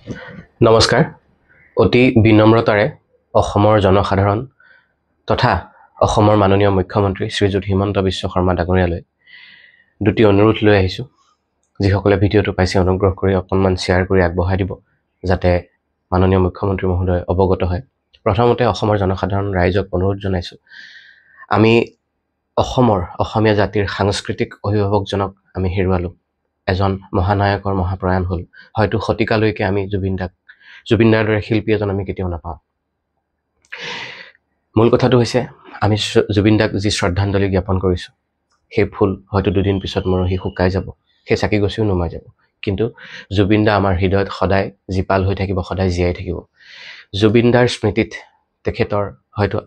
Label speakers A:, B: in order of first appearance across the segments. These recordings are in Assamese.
A: নমস্কাৰ। অতি বিনম্ৰতাৰে অসমৰ জনসাধাৰণ তথা অসমৰ মাননীয় মুখ্যমন্ত্ৰী শ্ৰীযুত হিমন্ত বিশ্ব শৰ্মা ডাঙৰীয়ালৈ দুটি অনুৰোধ লৈ আহিছোঁ। যিসকলে ভিডিঅ'টো পাইছে অনুগ্ৰহ কৰি অকণমান শ্বেয়াৰ কৰি আগবঢ়াই দিব, যাতে মাননীয় মুখ্যমন্ত্ৰী মহোদয় অৱগত হয়। প্ৰথমতে অসমৰ জনসাধাৰণ ৰাইজক অনুৰোধ জনাইছোঁ, আমি অসমীয়া জাতিৰ সাংস্কৃতিক অভিভাৱকজনক আমি হেৰুৱালোঁ। এজন মহানায়কৰ মহাপ্ৰয়াণ হ'ল। হয়তো শতিকালৈকে আমি জুবিনদাৰ দৰে শিল্পী এজন আমি কেতিয়াও নাপাওঁ। মূল কথাটো হৈছে, আমি জুবিনদাক যি শ্ৰদ্ধাঞ্জলি জ্ঞাপন কৰিছোঁ, সেই ফুল হয়তো দুদিন পিছত মৰহি শুকাই যাব, সেই চাকি গছিও নুমাই যাব, কিন্তু জুবিনদা আমাৰ হৃদয়ত সদায় জীপাল হৈ থাকিব, সদায় জীয়াই থাকিব। জুবিনদাৰ স্মৃতিত তেখেতৰ হয়তো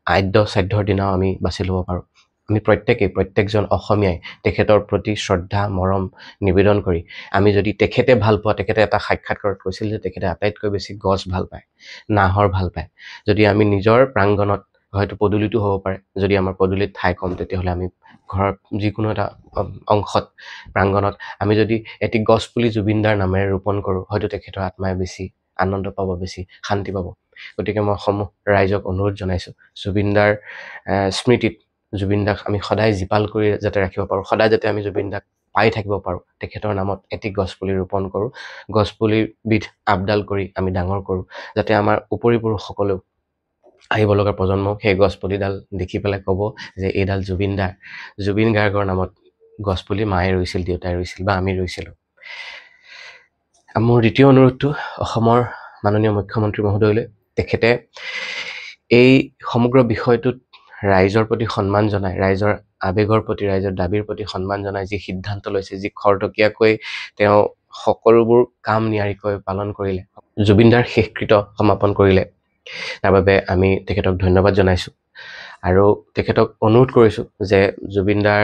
A: আদ্য শ্ৰাদ্ধৰ দিনাও আমি বাছি ল'ব পাৰোঁ। আমি প্ৰত্যেকজন অসমীয়াই তেখেতৰ প্ৰতি শ্ৰদ্ধা মৰম নিবেদন কৰি, আমি যদি তেখেতে ভাল পোৱা, তেখেতে এটা সাক্ষাৎকাৰত কৈছিল যে তেখেতে আটাইতকৈ বেছি গছ ভাল পায়, নাহৰ ভাল পায়। যদি আমি নিজৰ প্ৰাংগণত, হয়তো পদূলিতো হ'ব পাৰে, যদি আমাৰ পদূলিত ঠাই কম, তেতিয়াহ'লে আমি ঘৰৰ যিকোনো এটা অংশত প্ৰাংগণত আমি যদি এটি গছ পুলি জুবিনদাৰ নামেৰে ৰোপণ কৰোঁ, হয়তো তেখেতৰ আত্মাই বেছি আনন্দ পাব, বেছি শান্তি পাব। গতিকে মই সমূহ ৰাইজক অনুৰোধ জনাইছোঁ, জুবিনদাৰ স্মৃতিত জুবিনদাক আমি সদায় জীপাল কৰি যাতে ৰাখিব পাৰোঁ, সদায় যাতে আমি জুবিনদাক পাই থাকিব পাৰোঁ, তেখেতৰ নামত এটি গছপুলি ৰোপণ কৰোঁ, গছপুলিবিধ আপডাল কৰি আমি ডাঙৰ কৰোঁ, যাতে আমাৰ উপৰিপুৰুষসকলেও, আহিব লগা প্ৰজন্মক সেই গছপুলিডাল দেখি পেলাই ক'ব যে এইডাল জুবিন গাৰ্গৰ নামত গছপুলি মায়ে ৰুইছিল, দেউতাই ৰুইছিল বা আমি ৰুইছিলোঁ। মোৰ দ্বিতীয় অনুৰোধটো অসমৰ মাননীয় মুখ্যমন্ত্ৰী মহোদয়লৈ। তেখেতে এই সমগ্ৰ বিষয়টোত ৰাইজৰ প্ৰতি সন্মান জনাই, ৰাইজৰ আৱেগৰ প্ৰতি, ৰাইজৰ দাবীৰ প্ৰতি সন্মান জনাই যি সিদ্ধান্ত লৈছে, যি খৰতকীয়াকৈ তেওঁ সকলোবোৰ কাম নিয়াৰিকৈ পালন কৰিলে, জুবিনদাৰ শেষকৃত্য সমাপন কৰিলে, তাৰ বাবে আমি তেখেতক ধন্যবাদ জনাইছোঁ। আৰু তেখেতক অনুৰোধ কৰিছোঁ যে জুবিনদাৰ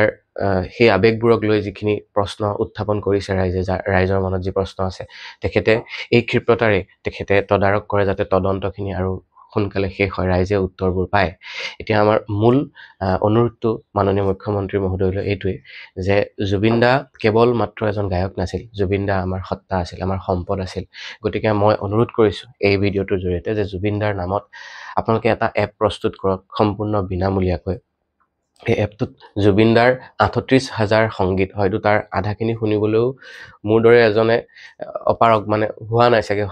A: সেই আৱেগবোৰক লৈ যিখিনি প্ৰশ্ন উত্থাপন কৰিছে ৰাইজৰ মনত যি প্ৰশ্ন আছে, তেখেতে এই ক্ষিপ্ৰতাৰে তেখেতে তদাৰক কৰে, যাতে তদন্তখিনি আৰু সোনকালে শেষ হয়, ৰাইজে উত্তৰবোৰ পায়। এতিয়া আমাৰ মূল অনুৰোধটো মাননীয় মুখ্যমন্ত্ৰী মহোদয়লৈ এইটোৱেই যে জুবিনদা কেৱল মাত্ৰ এজন গায়ক নাছিল, জুবিনদা আমাৰ সত্তা আছিল, আমাৰ সম্পদ আছিল। গতিকে মই অনুৰোধ কৰিছোঁ এই ভিডিঅ'টোৰ জৰিয়তে যে জুবিনদাৰ নামত আপোনালোকে এটা এপ প্ৰস্তুত কৰক, সম্পূৰ্ণ বিনামূলীয়াকৈ। সেই এপটোত জুবিনদাৰ ৩৮,০০০ সংগীত, হয়তো তাৰ আধাখিনি শুনিবলৈও মোৰ দৰে এজনে অপাৰগ হোৱা নাই চাগে,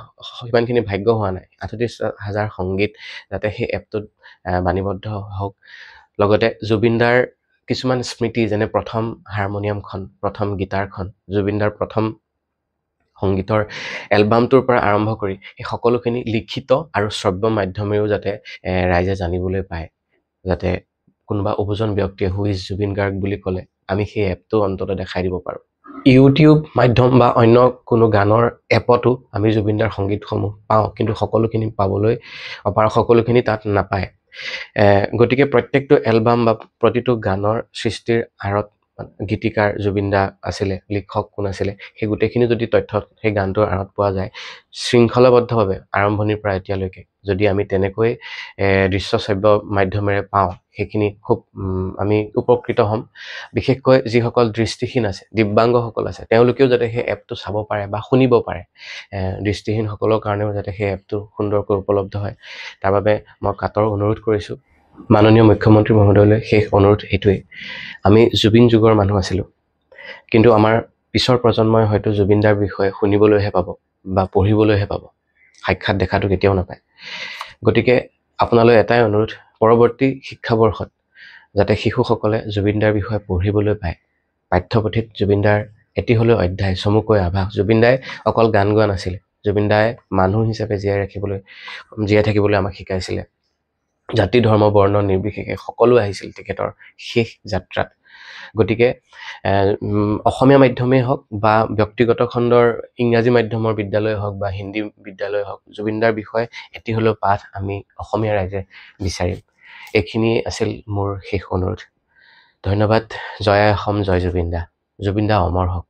A: সিমানখিনি ভাগ্য হোৱা নাই। ৩৮,০০০ সংগীত যাতে সেই এপটোত বাণীবদ্ধ হওক। লগতে জুবিনদাৰ কিছুমান স্মৃতি, যেনে প্ৰথম হাৰমনিয়ামখন, প্ৰথম গীটাৰখন, জুবিনদাৰ প্ৰথম সংগীতৰ এলবামটোৰ পৰা আৰম্ভ কৰি এই সকলোখিনি লিখিত আৰু শ্ৰব্য মাধ্যমেৰেও যাতে ৰাইজে জানিবলৈ পায়, যাতে কোনোবা অবুজন ব্যক্তিয়ে হু ইজ জুবিন গাৰ্গ বুলি ক'লে আমি সেই এপটো অন্তত দেখাই দিব পাৰোঁ। ইউটিউব মাধ্যম বা অন্য কোনো গানৰ এপতো আমি জুবিনদাৰ সংগীতসমূহ পাওঁ, কিন্তু সকলোখিনি তাত নাপায়। গতিকে প্ৰত্যেকটো এলবাম বা প্ৰতিটো গানৰ সৃষ্টিৰ আঁৰত গীতিকাৰ জুবিনদা আছিলে, লিখক কোন আছিলে, সেই গোটেইখিনি যদি তথ্য সেই গানটোৰ আঁৰত পোৱা যায়, শৃংখলাবদ্ধভাৱে আৰম্ভণিৰ পৰা এতিয়ালৈকে যদি আমি তেনেকৈ দৃশ্যশ্ৰব্য মাধ্যমেৰে পাওঁ, সেইখিনি খুব আমি উপকৃত হ'ম। বিশেষকৈ যিসকল দৃষ্টিহীন আছে, দিব্যাংগসকল আছে, তেওঁলোকেও যাতে সেই এপটো চাব পাৰে বা শুনিব পাৰে, দৃষ্টিহীনসকলৰ কাৰণেও যাতে সেই এপটো সুন্দৰকৈ উপলব্ধ হয়, তাৰ বাবে মই কাতৰ অনুৰোধ কৰিছোঁ। মাননীয় মুখ্যমন্ত্ৰী মহোদয়লৈ শেষ অনুৰোধ এইটোৱেই, আমি জুবিন যুগৰ মানুহ আছিলোঁ, কিন্তু আমাৰ পিছৰ প্ৰজন্মই হয়তো জুবিনদাৰ বিষয়ে শুনিবলৈহে পাব বা পঢ়িবলৈহে পাব, সাক্ষাৎ দেখাটো কেতিয়াও নাপায়। গতিকে আপোনালৈ এটাই অনুৰোধ, পৰৱৰ্তী শিক্ষাবৰ্ষত যাতে শিশুসকলে জুবিনদাৰ বিষয়ে পঢ়িবলৈ পায়, পাঠ্যপুথিত জুবিনদাৰ এটি হ'লেও অধ্যায়, চমুকৈ আভাস। জুবিনদাই অকল গান গোৱা নাছিলে, জুবিনদাই মানুহ হিচাপে জীয়াই থাকিবলৈ আমাক শিকাইছিলে। জাতি ধৰ্ম বৰ্ণ নিৰ্বিশেষে সকলো আহিছিল তেখেতৰ শেষ যাত্ৰাত। গতিকে অসমীয়া মাধ্যমেই হওক বা ব্যক্তিগত খণ্ডৰ ইংৰাজী মাধ্যমৰ বিদ্যালয় হওক বা হিন্দী বিদ্যালয় হওক, জুবিনদাৰ বিষয়ে এটি হ'লেও পাঠ আমি অসমীয়া ৰাইজে বিচাৰিম। এইখিনি আছিল মোৰ শেষ অনুৰোধ। ধন্যবাদ। জয় অসম, জয় জুবিনদা। জুবিনদা অমৰ হওক।